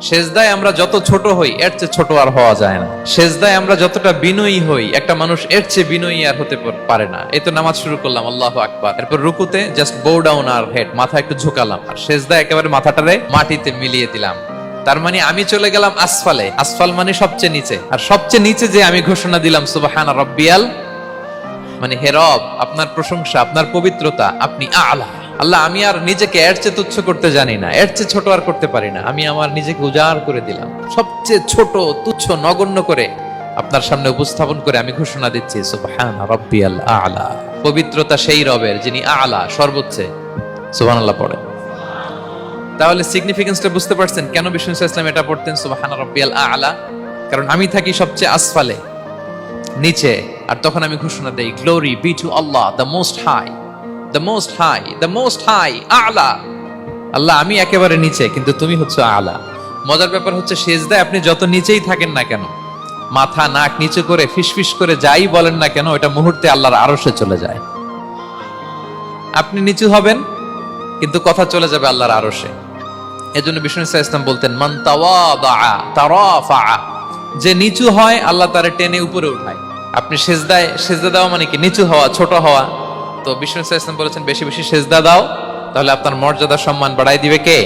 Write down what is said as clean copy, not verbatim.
সেজদায় আমরা যত ছোট হই এর চেয়ে ছোট আর হওয়া যায় না। সেজদায় আমরা যতটা বিনয়ী হই একটা মানুষ এর চেয়ে বিনয়ী আর হতে পারে না। এই তো নামাজ শুরু করলাম, আল্লাহু আকবার, এরপর রুকুতে জাস্ট বো ডাউন আর হেড, মাথা একটু ঝুঁকালাম, আর সেজদায় একেবারে মাথাটারে মাটিতে মিলিয়ে দিলাম। তার মানে আমি চলে গেলাম আসফালে। আসফাল মানে সবচেয়ে নিচে, আর সবচেয়ে নিচে যে আমি ঘোষণা দিলাম সুবহানা রাব্বিয়াল, মানে হে রব, আপনার প্রশংসা, আপনার পবিত্রতা, আপনি আলা। আল্লাহ, আমি আর নিজেকে এর চেয়ে তুচ্ছ করতে জানি না, এর চেয়ে ছোট আর করতে পারি না। আমি আমার নিজেকে উজাড় করে দিলাম, সবচেয়ে ছোট, তুচ্ছ, নগণ্য করে আপনার সামনে উপস্থাপন করে আমি ঘোষণা দিচ্ছি সুবহানা রাব্বিয়াল আলা। পবিত্রতা সেই রবের যিনি আলা, সর্বোচ্চ। সুবহানাল্লাহ পড়ে। তাহলে সিগনিফিকেন্সটা বুঝতে পারছেন কেন বিষ্ণু ইসলাম এটা পড়তেন সুবহানা রাব্বিয়াল আলা? কারণ আমি থাকি সবচেয়ে আসফালে, নিচে, আর তখন আমি ঘোষণা দেই glory be to Allah the most high, the most high, the most high, আলা। আল্লাহ, আমি একেবারে নিচে, কিন্তু তুমি হচ্ছে আলা। মজার ব্যাপার হচ্ছে সেজদায় আপনি যত নিচেই থাকেন না কেন, মাথা নাক নিচু করে ফিসফিস করে যাই বলেন না কেন, এটা মুহূর্তে আল্লাহর আরশে চলে যায়। আপনি নিচু হবেন কিন্তু কথা চলে যাবে আল্লাহর আরশে। এজন্য বিষ্ণু ইসলাম বলতেন মান তাওয়াদা তারাফা, যে নিচু হয় আল্লাহ তারে টেনে উপরে উঠায়। আপনি সেজদা দেওয়া মানে কি? নিচু হওয়া, ছোট হওয়া। তো বিষ্ণু ইসলাম বলেছেন বেশি বেশি সেজদা দাও, তাহলে আপনার মর্যাদা সম্মান বাড়াই দিবে কে?